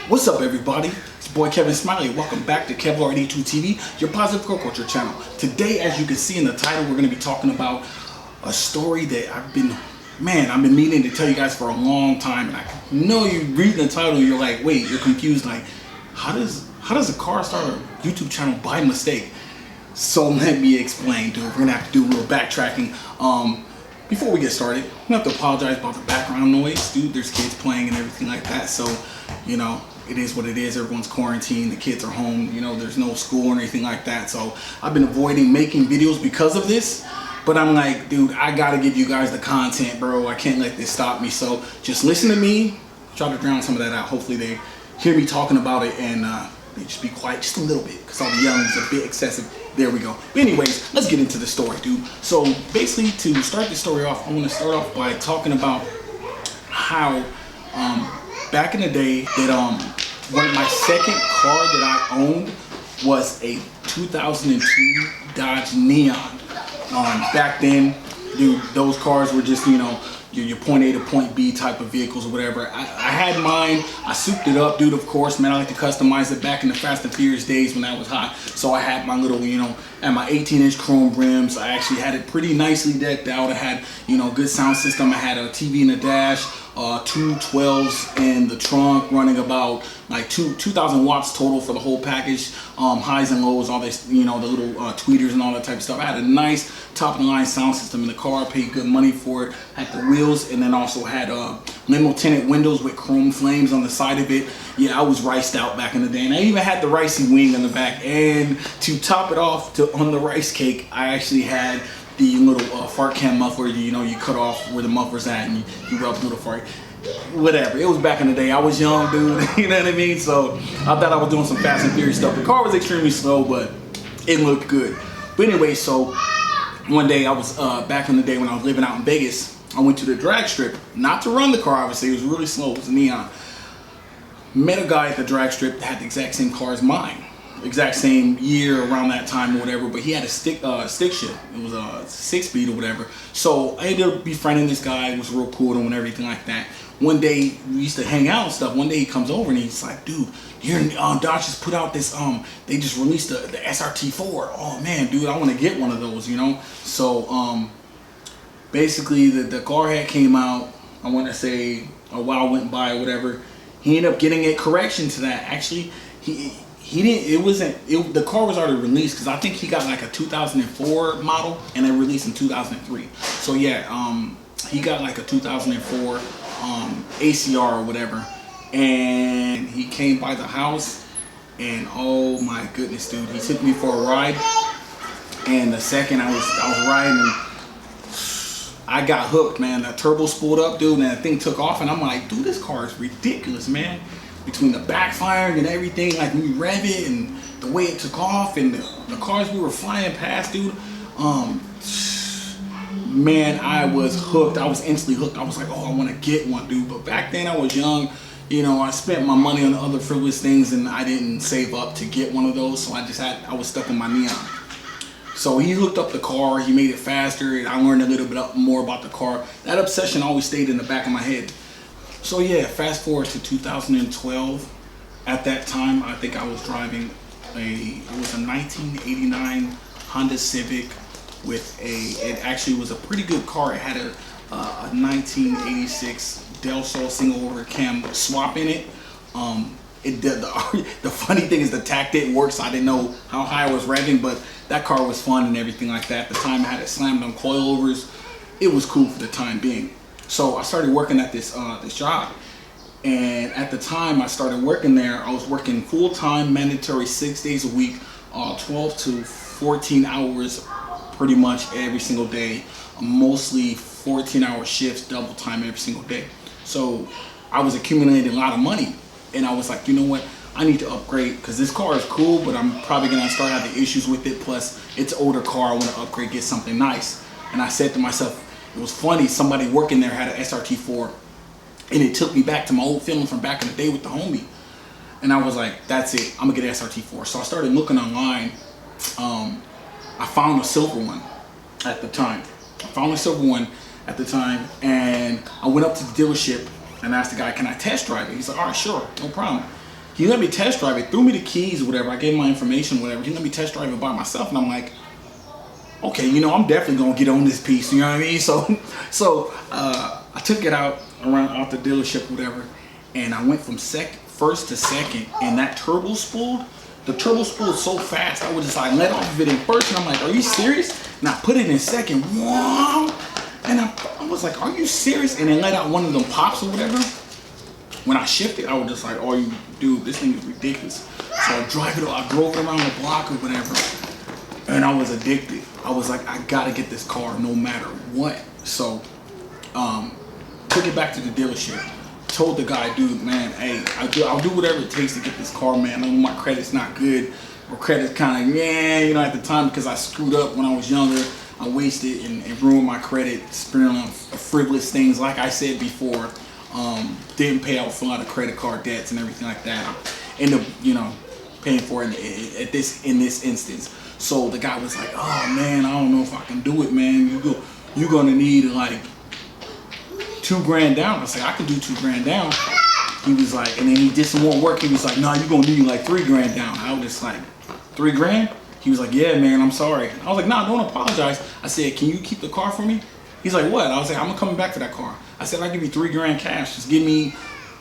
What's up, everybody? It's your boy Kevin Smiley. Welcome back to Kevlar82 TV, your positive car culture channel. Today, as you can see in the title, we're going to be talking about a story that I've been meaning to tell you guys for a long time. And I know you read the title, you're like, wait, you're confused. Like, how does a car start a YouTube channel by mistake? So let me explain, dude. We're gonna have to do a little backtracking. Before we get started, we have to apologize about the background noise, dude. There's kids playing and everything like that. So, you know, it is what it is. Everyone's quarantined. The kids are home. You know, there's no school or anything like that. So I've been avoiding making videos because of this. But I'm like, dude, I gotta give you guys the content, bro. I can't let this stop me. So just listen to me. Try to drown some of that out. Hopefully they hear me talking about it and they just be quiet just a little bit because all the yelling is a bit excessive. There we go. But anyways, let's get into the story, dude. So basically, to start the story off, I want to start off by talking about how back in the day that my second car that I owned was a 2002 Dodge Neon. Back then, dude, those cars were just, you know, your point A to point B type of vehicles or whatever. I had mine. I souped it up, dude, of course, man. I like to customize it back in the Fast and Furious days when that was hot. So I had my little, you know, and my 18-inch chrome rims. I actually had it pretty nicely decked out. I had, you know, good sound system. I had a TV in the dash, two 12s in the trunk, running about like 2,000 watts total for the whole package. Highs and lows, all this, you know, the little tweeters and all that type of stuff. I had a nice top of the line sound system in the car. I paid good money for it. Had the wheels, and then also had limo tinted windows with chrome flames on the side of it. Yeah, I was riced out back in the day, and I even had the ricey wing on the back. And to top it off, on the rice cake, I actually had the little fart cam muffler. You know, you cut off where the muffler's at, and you rub through the fart. Whatever. It was back in the day. I was young, dude. You know what I mean? So I thought I was doing some Fast and Furious stuff. The car was extremely slow, but it looked good. But anyway, so one day I was back in the day when I was living out in Vegas. I went to the drag strip, not to run the car, obviously. It was really slow. It was a Neon. Met a guy at the drag strip that had the exact same car as mine. Exact same year around that time or whatever, but he had a stick shift. It was a 6-speed or whatever. So I ended up befriending this guy. It was real cool and everything like that. One day we used to hang out and stuff. One day he comes over and he's like, dude, here Dodge just put out this they just released the SRT-4. Oh man, dude, I want to get one of those, you know. So basically the car had came out. I want to say a while went by or whatever. He ended up getting a correction to that. Actually, he didn't. It wasn't. The car was already released because I think he got like a 2004 model and it released in 2003. So yeah, he got like a 2004 ACR or whatever, and he came by the house, and oh my goodness, dude, he took me for a ride. And the second I was riding, I got hooked, man. The turbo spooled up, dude, and that thing took off, and I'm like, dude, this car is ridiculous, man. Between the backfiring and everything, like when we rev it and the way it took off and the cars we were flying past, dude, man, I was hooked. I was instantly hooked. I was like, oh, I want to get one, dude. But back then I was young, you know, I spent my money on other frivolous things and I didn't save up to get one of those, so I was stuck in my Neon. So he hooked up the car, he made it faster, and I learned a little bit more about the car. That obsession always stayed in the back of my head. So yeah, fast forward to 2012. At that time, I think I was driving it was a 1989 Honda Civic with it actually was a pretty good car. It had a 1986 Del Sol single over cam swap in it. The funny thing is the tack didn't work, so I didn't know how high I was revving, but that car was fun and everything like that. At the time I had it slammed on coilovers. It was cool for the time being. So I started working at this job, and at the time I started working there, I was working full-time, mandatory 6 days a week, 12 to 14 hours pretty much every single day, mostly 14-hour shifts, double time every single day. So I was accumulating a lot of money, and I was like, you know what, I need to upgrade because this car is cool, but I'm probably gonna start having issues with it. Plus it's an older car, I want to upgrade, get something nice. And I said to myself, it was funny, somebody working there had an SRT-4, and it took me back to my old feeling from back in the day with the homie. And I was like, that's it, I'm gonna get an SRT-4. So I started looking online. I found a silver one at the time. And I went up to the dealership and asked the guy, can I test drive it? He's like, all right, sure, no problem. he let me test drive it, threw me the keys or whatever. I gave him my information, whatever. He let me test drive it by myself, and I'm like, okay, you know, I'm definitely gonna get on this piece. You know what I mean? So I took it out the dealership, whatever, and I went from first to second, and that turbo spooled. The turbo spooled so fast, I was just like let off of it in first, and I'm like, are you serious? And I put it in second, wow, and I was like, are you serious? And then let out one of them pops or whatever. When I shifted, I was just like, oh, dude, this thing is ridiculous. So I drove it around the block or whatever, and I was addicted. I was like, I gotta get this car no matter what. So took it back to the dealership. Told the guy, dude, man, hey, I'll do whatever it takes to get this car, man. I know my credit's not good, or credit's kind of, you know, at the time, because I screwed up when I was younger. I wasted and ruined my credit, spending on frivolous things, like I said before. Didn't pay out for a lot of credit card debts and everything like that. Ended up, you know, paying for it in this instance. So the guy was like, oh man, I don't know if I can do it, man. You're gonna need like $2,000 down. I was like, I can do $2,000 down. He was like, and then he did some more work. He was like, no, you're gonna need like $3,000 down. I was just like, $3,000? He was like, yeah, man, I'm sorry. I was like, nah, don't apologize. I said, can you keep the car for me? He's like, what? I was like, I'm coming back for that car. I said, I'll give you $3,000 cash. Just give me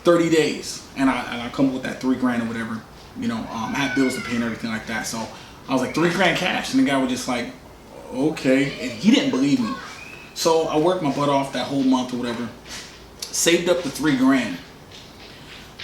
30 days. And I come up with that $3,000 or whatever. You know, I had bills to pay and everything like that. So I was like, $3,000 cash. And the guy was just like, okay. And he didn't believe me. So I worked my butt off that whole month or whatever. Saved up the $3,000.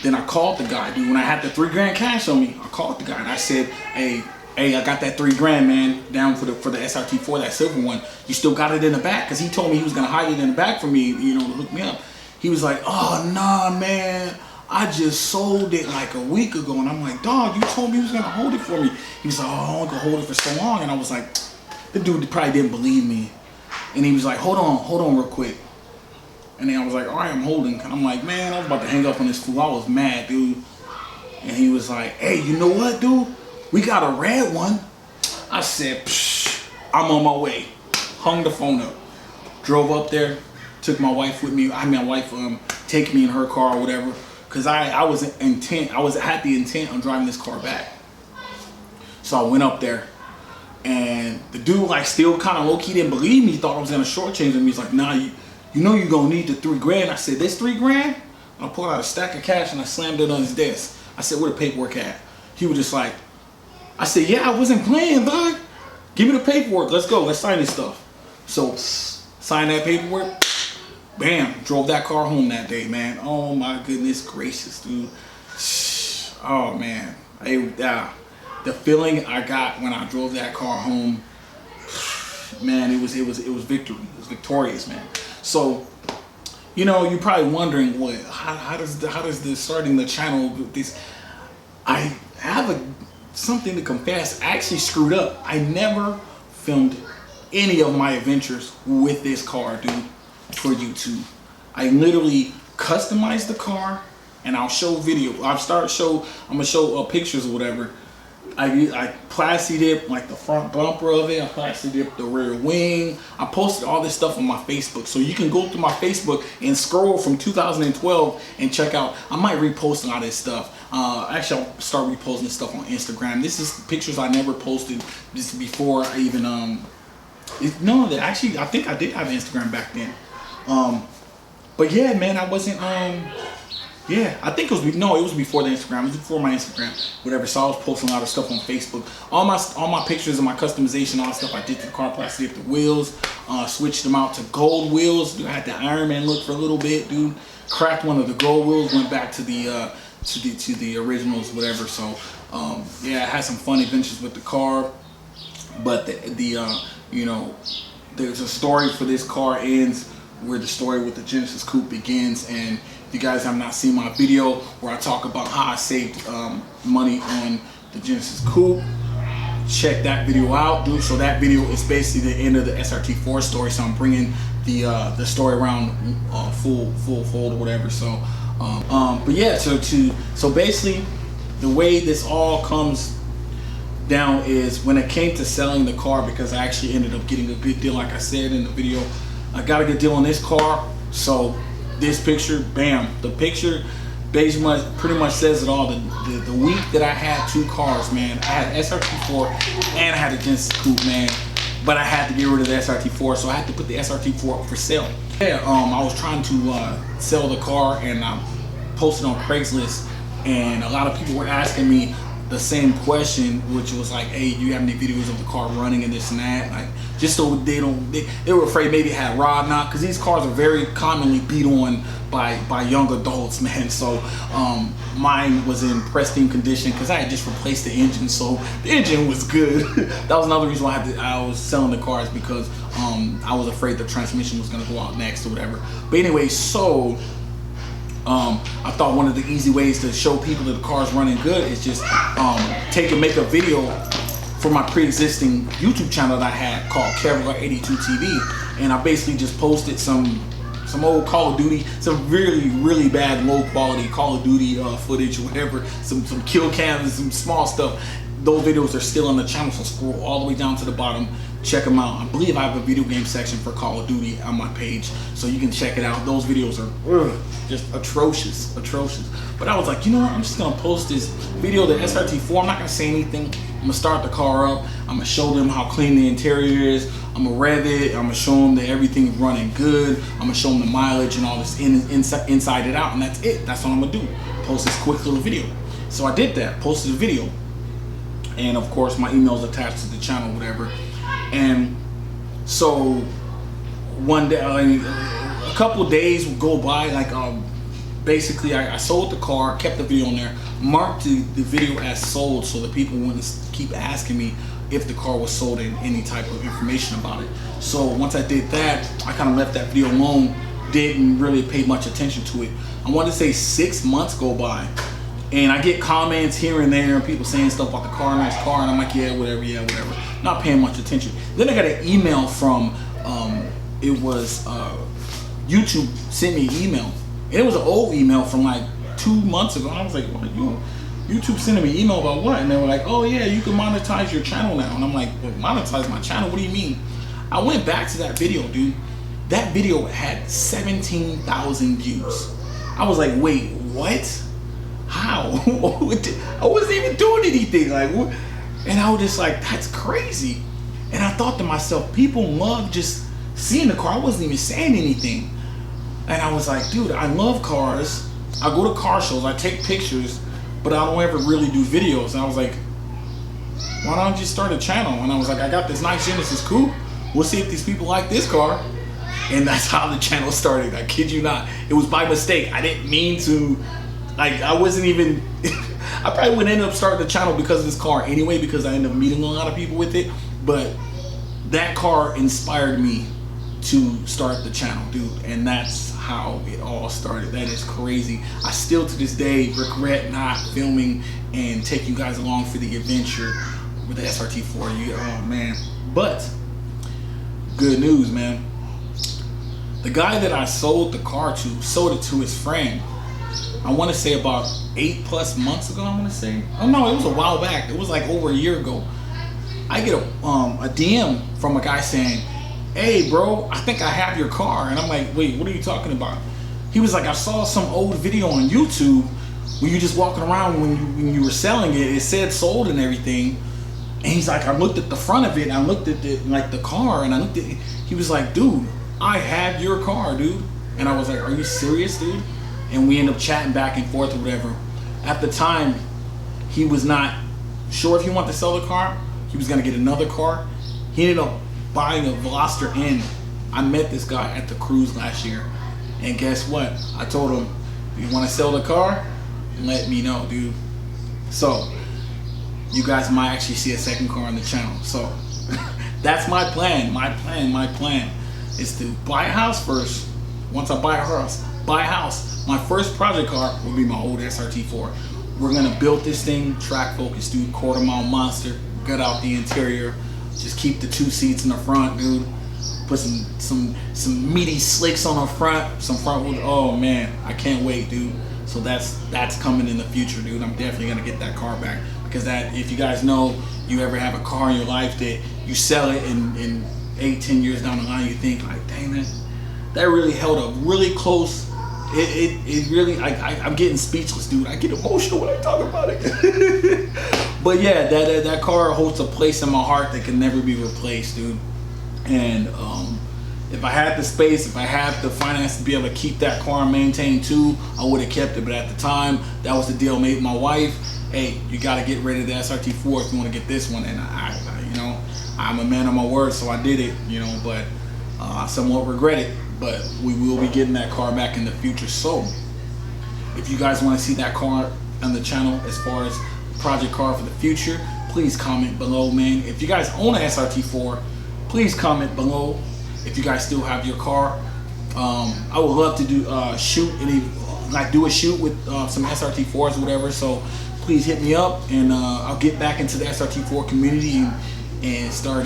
Then I called the guy, dude. When I had the $3,000 cash on me, I called the guy and I said, hey, I got that $3,000, man, down for the SRT-4, that silver one. You still got it in the back? Because he told me he was gonna hide it in the back for me, you know, to hook me up. He was like, oh nah, man, I just sold it like a week ago. And I'm like, dog, you told me you was gonna hold it for me. He was like, oh, I only gonna hold it for so long. And I was like, the dude probably didn't believe me. And he was like, hold on real quick. And then I was like, all right, I'm holding. And I'm like, man, I was about to hang up on this fool. I was mad, dude. And he was like, hey, you know what, dude? We got a red one. I said, psh, I'm on my way. Hung the phone up. Drove up there. Took my wife with me. I had my wife take me in her car or whatever. Because I had the intent on driving this car back. So I went up there. And the dude like still kind of low-key didn't believe me. He thought I was gonna shortchange him. He's like, nah, you know you're gonna need the $3,000. I said, this $3,000? I pulled out a stack of cash and I slammed it on his desk. I said, where the paperwork at? He was just like, I said, yeah, I wasn't playing, dog. Give me the paperwork. Let's go. Let's sign this stuff. So signed that paperwork. Bam. Drove that car home that day, man. Oh my goodness gracious, dude. Oh man. The feeling I got when I drove that car home, man, it was victory. It was victorious, man. So, you know, you're probably wondering, how does this starting the channel this? I have something to confess. I actually screwed up. I never filmed any of my adventures with this car, dude, for YouTube. I literally customized the car, and I'll show video. I'm gonna show pictures or whatever. I plastied it, like the front bumper of it. I plastied it the rear wing. I posted all this stuff on my Facebook. So you can go through my Facebook and scroll from 2012 and check out. I might repost a lot of this stuff. Actually, I'll start reposting this stuff on Instagram. This is pictures I never posted this before I even, actually, I think I did have Instagram back then. But yeah, man, I wasn't, yeah, I think it was before the Instagram. It was before my Instagram, whatever. So I was posting a lot of stuff on Facebook. All my pictures and my customization, all the stuff I did to the car, plastered the wheels, switched them out to gold wheels. Dude, I had the Iron Man look for a little bit, dude. Cracked one of the gold wheels, went back to the originals, whatever. So yeah, I had some fun adventures with the car. But you know, there's a story for this car ends where the story with the Genesis Coupe begins. And if you guys have not seen my video where I talk about how I saved money on the Genesis Coupe, check that video out, dude. So that video is basically the end of the SRT-4 story. So I'm bringing the story around full fold or whatever. So but yeah, so basically the way this all comes down is when it came to selling the car, because I actually ended up getting a good deal. Like I said in the video, I got a good deal on this car. So this picture, bam, the picture pretty much says it all. The week that I had 2 cars, man, I had an SRT-4 and I had a Genesis Coupe, man. But I had to get rid of the SRT-4, so I had to put the SRT-4 up for sale. Yeah, I was trying to sell the car, and I posted on Craigslist, and a lot of people were asking me the same question, which was like, hey, do you have any videos of the car running and this and that? Like, just so they were afraid maybe it had rod knock, because these cars are very commonly beat on by young adults, man. So mine was in pristine condition because I had just replaced the engine, so the engine was good. That was another reason why I was selling the cars, because I was afraid the transmission was going to go out next or whatever. But anyway, so I thought one of the easy ways to show people that the car's running good is just make a video for my pre-existing YouTube channel that I had called Kevlar 82 TV, and I basically just posted some old Call of Duty, some really bad low quality Call of Duty footage or whatever, some kill cams, some small stuff. Those videos are still on the channel, so scroll all the way down to the bottom, check them out. I believe I have a video game section for Call of Duty on my page, so you can check it out. Those videos are just atrocious. But I was like, you know what, I'm just gonna post this video, the SRT-4. I'm not gonna say anything. I'm gonna start the car up. I'm gonna show them how clean the interior is. I'm gonna rev it. I'm gonna show them that everything's running good. I'm gonna show them the mileage and all this inside it out, and that's it. That's what I'm gonna do. Post this quick little video. So I did that. Posted a video, and of course my email's attached to the channel, whatever. And so one day, a couple of days would go by. Like basically, I sold the car, kept the video on there, marked the video as sold, so that people wouldn't keep asking me if the car was sold and any type of information about it. So once I did that, I kind of left that video alone, didn't really pay much attention to it. I want to say 6 months go by, and I get comments here and there, and people saying stuff about the car, nice car, and I'm like, yeah, whatever, not paying much attention. Then I got an email from, YouTube sent me an email, and it was an old email from like 2 months ago, and I was like, well, YouTube sending me an email about what? And they were like, oh yeah, you can monetize your channel now. And I'm like, well, monetize my channel? What do you mean? I went back to that video, dude. That video had 17,000 views. I was like, wait, what? How? I wasn't even doing anything. Like, what? And I was just like, that's crazy. And I thought to myself, people love just seeing the car. I wasn't even saying anything. And I was like, dude, I love cars. I go to car shows, I take pictures, but I don't ever really do videos. And I was like, why don't you start a channel? And I was like, I got this nice Genesis Coupe. We'll see if these people like this car. And that's how the channel started. I kid you not. It was by mistake. I didn't mean to, like, I wasn't even, I probably would end up starting the channel because of this car anyway, because I ended up meeting a lot of people with it. But that car inspired me to start the channel, dude. And that's how it all started. That is crazy. I still to this day regret not filming and taking you guys along for the adventure with the SRT-4. Oh man. But good news, man. The guy that I sold the car to sold it to his friend. I want to say about 8+ months ago. I want to say. Oh no, it was a while back. It was like over a year ago. I get a DM from a guy saying, hey bro, I think I have your car. And I'm like, wait, what are you talking about? He was like, I saw some old video on YouTube when you just walking around when you were selling it. It said sold and everything. And he's like, I looked at the front of it and I looked at the car and I looked at it. He was like, dude, I have your car, dude. And I was like, are you serious, dude? And we ended up chatting back and forth or whatever. At the time, he was not sure if he wanted to sell the car. He was gonna get another car. He ended up buying a Veloster N. I met this guy at the cruise last year, and guess what? I told him, if you want to sell the car, let me know, dude. So you guys might actually see a second car on the channel. So that's my plan. My plan is to buy a house first. Once I buy a house, my first project car will be my old SRT-4. We're gonna build this thing track focused, dude. Quarter-mile monster. Gut out the interior. Just keep the 2 seats in the front, dude. Put some meaty slicks on the front, some front wheels. Oh man, I can't wait, dude. So that's coming in the future, dude. I'm definitely gonna get that car back, because that, if you guys know, you ever have a car in your life that you sell it in 8-10 years down the line, you think like, dang, that really held a really close it really, I'm getting speechless, dude. I get emotional when I talk about it. But yeah, that car holds a place in my heart that can never be replaced, dude. And if I had the space, if I had the finance to be able to keep that car and maintain too, I would have kept it. But at the time, that was the deal made with my wife. Hey, you got to get rid of the SRT-4 if you want to get this one. And I you know, I'm a man of my word, so I did it, you know. But I somewhat regret it. But we will be getting that car back in the future. So if you guys want to see that car on the channel as far as project car for the future, please comment below, man. If you guys own an SRT-4, please comment below. If you guys still have your car, I would love to do do a shoot with some SRT-4s or whatever. So please hit me up, and I'll get back into the SRT-4 community and start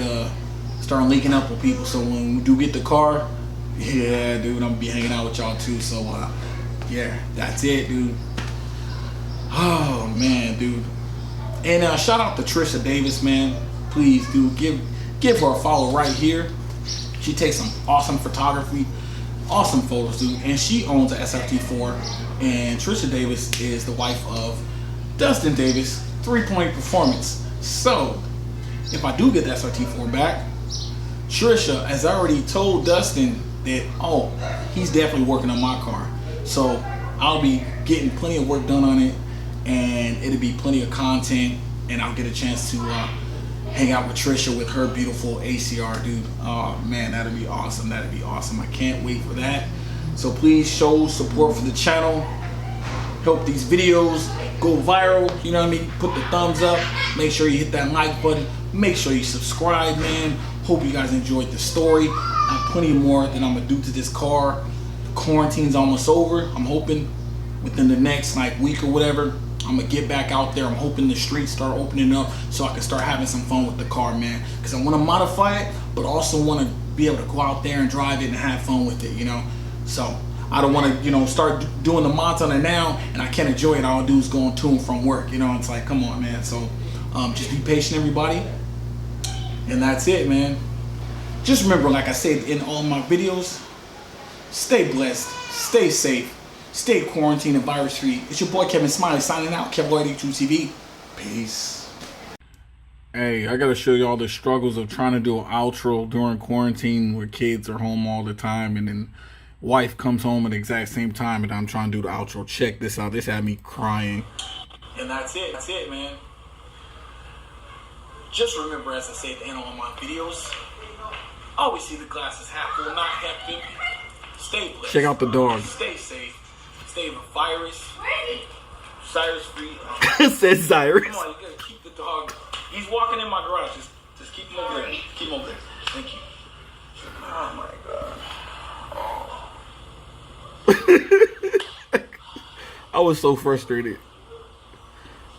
linking up with people. So when we do get the car, yeah, dude, I'm gonna be hanging out with y'all too. So yeah, that's it, dude. Oh man, dude. And shout out to Trisha Davis, man. Please, dude, give her a follow right here. She takes some awesome photography, awesome photos, dude. And she owns a SRT-4. And Trisha Davis is the wife of Dustin Davis, 3 Point Performance. So if I do get the SRT-4 back, Trisha has already told Dustin that, oh, he's definitely working on my car. So I'll be getting plenty of work done on it, and it'll be plenty of content, and I'll get a chance to hang out with Trisha with her beautiful ACR, dude. Oh man, that'd be awesome. That'd be awesome. I can't wait for that. So please show support for the channel. Help these videos go viral. You know what I mean? Put the thumbs up. Make sure you hit that like button. Make sure you subscribe, man. Hope you guys enjoyed the story. I have plenty more that I'm gonna do to this car. The quarantine's almost over. I'm hoping within the next week or whatever, I'm gonna get back out there. I'm hoping the streets start opening up so I can start having some fun with the car, man. Because I want to modify it, but also want to be able to go out there and drive it and have fun with it, you know. So I don't want to, you know, start doing the mods on it now and I can't enjoy it. All I do is going to and from work, you know. It's like, come on, man. So just be patient, everybody. And that's it, man. Just remember, like I said in all my videos, stay blessed, stay safe, stay quarantined and virus free. It's your boy Kevin Smiley signing out. Kevin TV. Peace. Hey, I gotta show y'all the struggles of trying to do an outro during quarantine where kids are home all the time, and then wife comes home at the exact same time and I'm trying to do the outro. Check this out. This had me crying. And that's it. That's it, man. Just remember, as I say at the end of all my videos, always see the glasses half full, not half empty. Stay blessed. Check out the dog. Stay safe. Stay virus free. It says Cyrus. Come on, you gotta keep the dog. He's walking in my garage. Just keep him over there. Keep him over there. Thank you. Oh my god. I was so frustrated.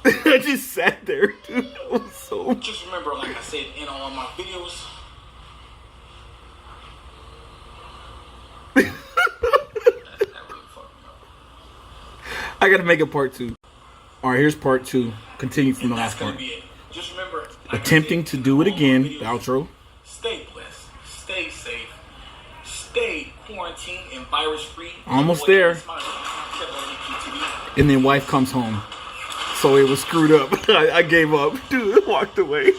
I just sat there, dude. I was so. Just remember, like I said in all my videos. I gotta make a part 2. Alright, here's part 2. Continue from the last part. Just remember, attempting to do it again, the outro. Stay blessed, stay safe, stay quarantined and virus free. Almost there. And then wife comes home. So it was screwed up. I gave up. Dude, walked away.